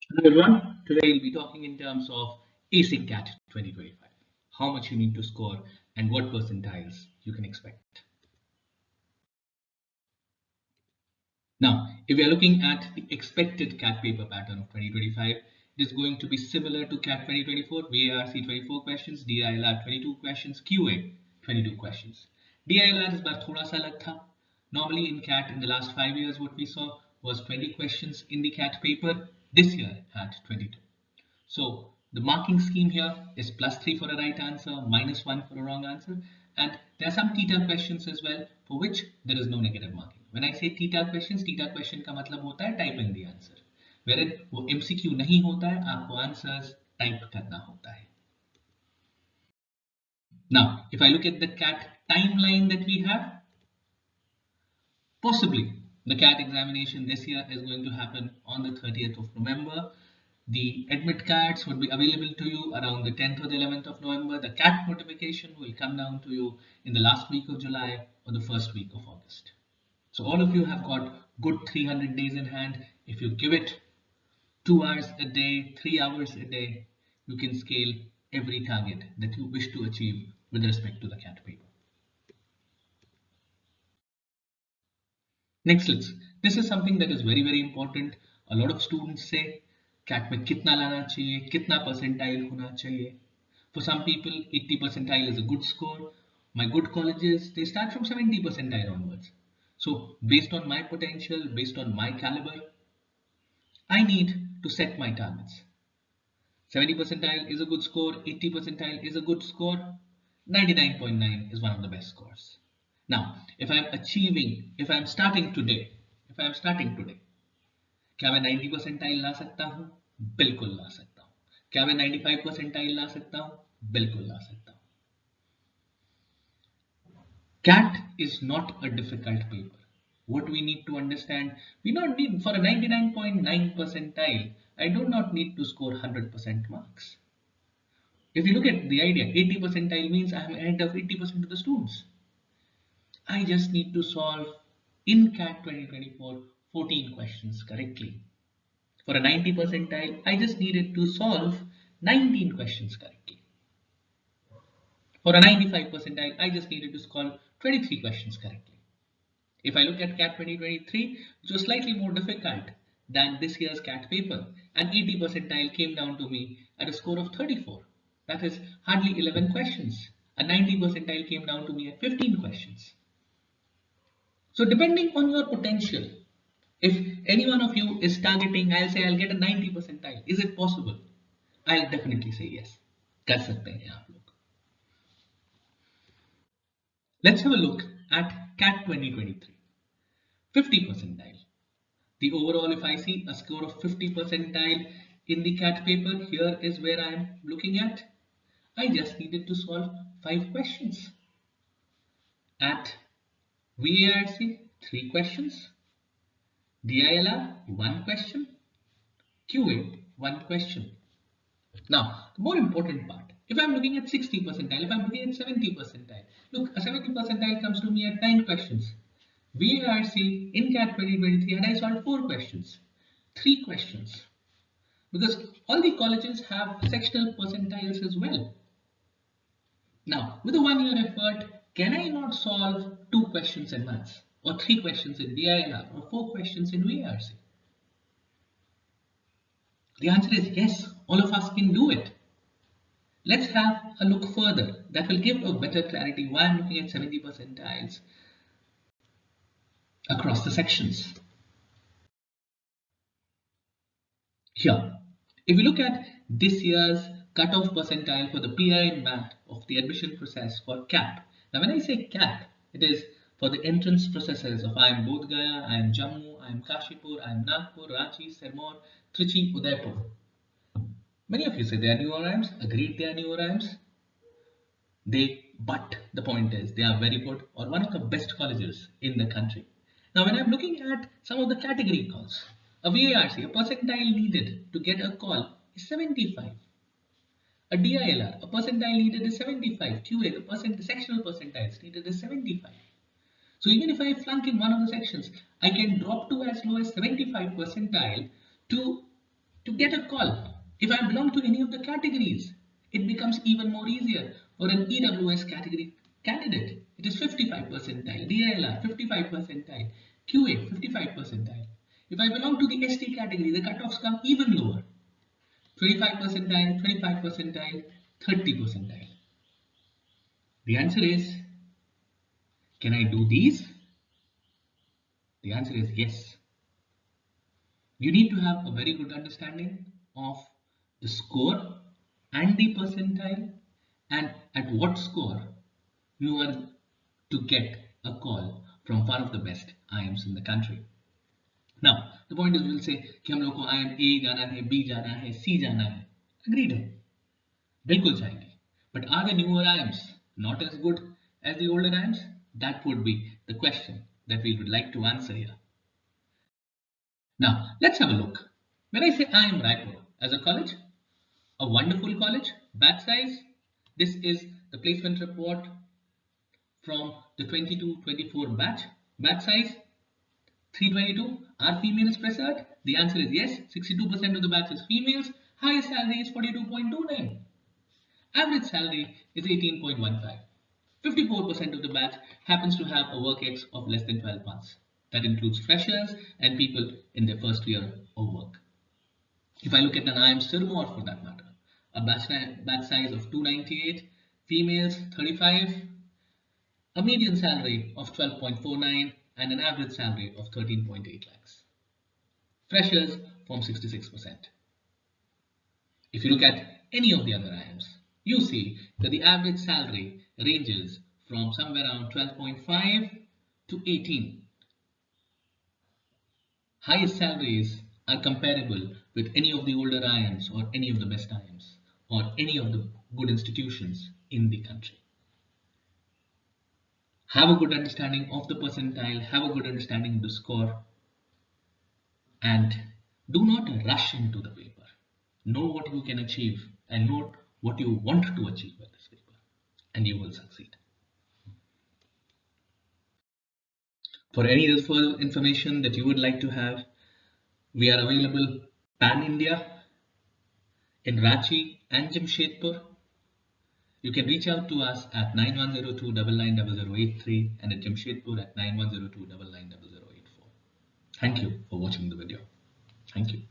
Hello everyone, today we'll be talking in terms of acing CAT 2025, how much you need to score and what percentiles you can expect. Now, if we are looking at the expected CAT paper pattern of 2025, it is going to be similar to CAT 2024, VARC 24 questions, DILR 22 questions, QA 22 questions. DILR is बार थोड़ा सा अलग था. Normally in CAT in the last 5 years what we saw was 20 questions in the CAT paper. This year had 22. So the marking scheme here is +3 for a right answer, -1 for a wrong answer, and there are some theta questions as well for which there is no negative marking. When I say theta questions, theta question का मतलब होता है typing the answer, wherein वो MCQ नहीं होता है, आपको answers type करना होता है. Now, if I look at the CAT timeline that we have, possibly the CAT examination this year is going to happen on the 30th of November. The admit cards would be available to you around the 10th or the 11th of November. The CAT notification will come down to you in the last week of July or the first week of August. So all of you have got good 300 days in hand. If you give it 2 hours a day, 3 hours a day, you can scale every target that you wish to achieve with respect to the CAT paper. Next, this is something that is very, very important. A lot of students say, CAT में कितना लाना चाहिए, कितना percentile होना चाहिए. For some people, 80 percentile is a good score. My good colleges, they start from 70 percentile onwards. So based on my potential, based on my caliber, I need to set my targets. 70 percentile is a good score, 80 percentile is a good score, 99.9 is one of the best scores. Now, if I'm starting today, क्या मैं 90 percentile ला सकता हूँ? बिल्कुल ला सकता हूँ. क्या मैं 95 percentile ला सकता हूँ? बिल्कुल ला सकता हूँ. CAT is not a difficult paper. What we need to understand, we don't need for a 99.9 percentile, I do not need to score 100% marks. If you look at the idea, 80 percentile means I am ahead of 80% of the students. I just need to solve in CAT 2024 14 questions correctly. For a 90 percentile, I just needed to solve 19 questions correctly. For a 95 percentile, I just needed to solve 23 questions correctly. If I look at CAT 2023, which was slightly more difficult than this year's CAT paper, an 80 percentile came down to me at a score of 34. That is hardly 11 questions. A 90 percentile came down to me at 15 questions. So depending on your potential, if any one of you is targeting, I'll say I'll get a 90 percentile. Is it possible? I'll definitely say yes. कर सकते हैं आप लोग. Let's have a look at CAT 2023. 50 percentile. The overall, if I see a score of 50 percentile in the CAT paper, here is where I am looking at. I just needed to solve 5 questions. At VARC, 3 questions. DILR, 1 question. QA, 1 question. Now, the more important part, if I'm looking at 60 percentile, if I'm looking at 70 percentile, look, a 70 percentile comes to me at 9 questions. VARC in CAT 2023, and I solved 4 questions, 3 questions. Because all the colleges have sectional percentiles as well. Now, with a 1 year effort, can I not solve 2 questions in maths, or 3 questions in DILR, or 4 questions in VARC? The answer is yes, all of us can do it. Let's have a look further. That will give a better clarity why I'm looking at 70 percentiles across the sections. Here, if we look at this year's cutoff percentile for the PI and MAT of the admission process for CAP. Now when I say CAP, it is for the entrance processes of IIM Bodh Gaya, IIM Jammu, IIM Kashipur, IIM Nagpur, Ranchi, Sirmaur, Trichy, Udaipur. Many of you say they are new IIMs. Agreed, they are new IIMs. But the point is they are very good or one of the best colleges in the country. Now when I'm looking at some of the category calls, a VARC, a percentile needed to get a call is 75. A DILR, a percentile needed is 75. QA, the sectional percentiles needed is 75. So even if I flunk in one of the sections, I can drop to as low as 75 percentile to to get a call. If I belong to any of the categories, it becomes even more easier for an EWS category candidate. It is 55 percentile, DILR 55 percentile, QA 55 percentile. If I belong to the ST category, the cutoffs come even lower. 25 percentile, 25 percentile, 30 percentile. The answer is, can I do these? The answer is yes. You need to have a very good understanding of the score and the percentile, and at what score you are to get a call from one of the best IIMs in the country. Now, the point is, we'll say कि हम लोग को IIM A जाना है, B जाना है, C जाना है. Agreed है, बिल्कुल जाएंगे. But are the newer IIMs not as good as the older IIMs? That would be the question that we would like to answer here. Now, let's have a look. When I say IIM Raipur as a college, a wonderful college, batch size, this is the placement report from the 22-24 batch. Batch size 322. Are females present? The answer is yes. 62% of the batch is females. Highest salary is 42.29. Average salary is 18.15. 54% of the batch happens to have a work ex of less than 12 months. That includes freshers and people in their first year of work. If I look at an IIM Sirmoor for that matter, a batch size of 298, females 35, a median salary of 12.49 and an average salary of 13.8 lakhs. Freshers form 66%. If you look at any of the other IIMs, you see that the average salary ranges from somewhere around 12.5 to 18. Highest salaries are comparable with any of the older IIMs or any of the best IIMs or any of the good institutions in the country. Have a good understanding of the percentile, have a good understanding of the score, and do not rush into the paper. Know what you can achieve and know what you want to achieve with this paper, and you will succeed. For any further information that you would like to have, we are available pan-India in Trichy and Jamshedpur. You can reach out to us at 9102 990083 and at Jamshedpur at 9102 990084. Thank you for watching the video. Thank you.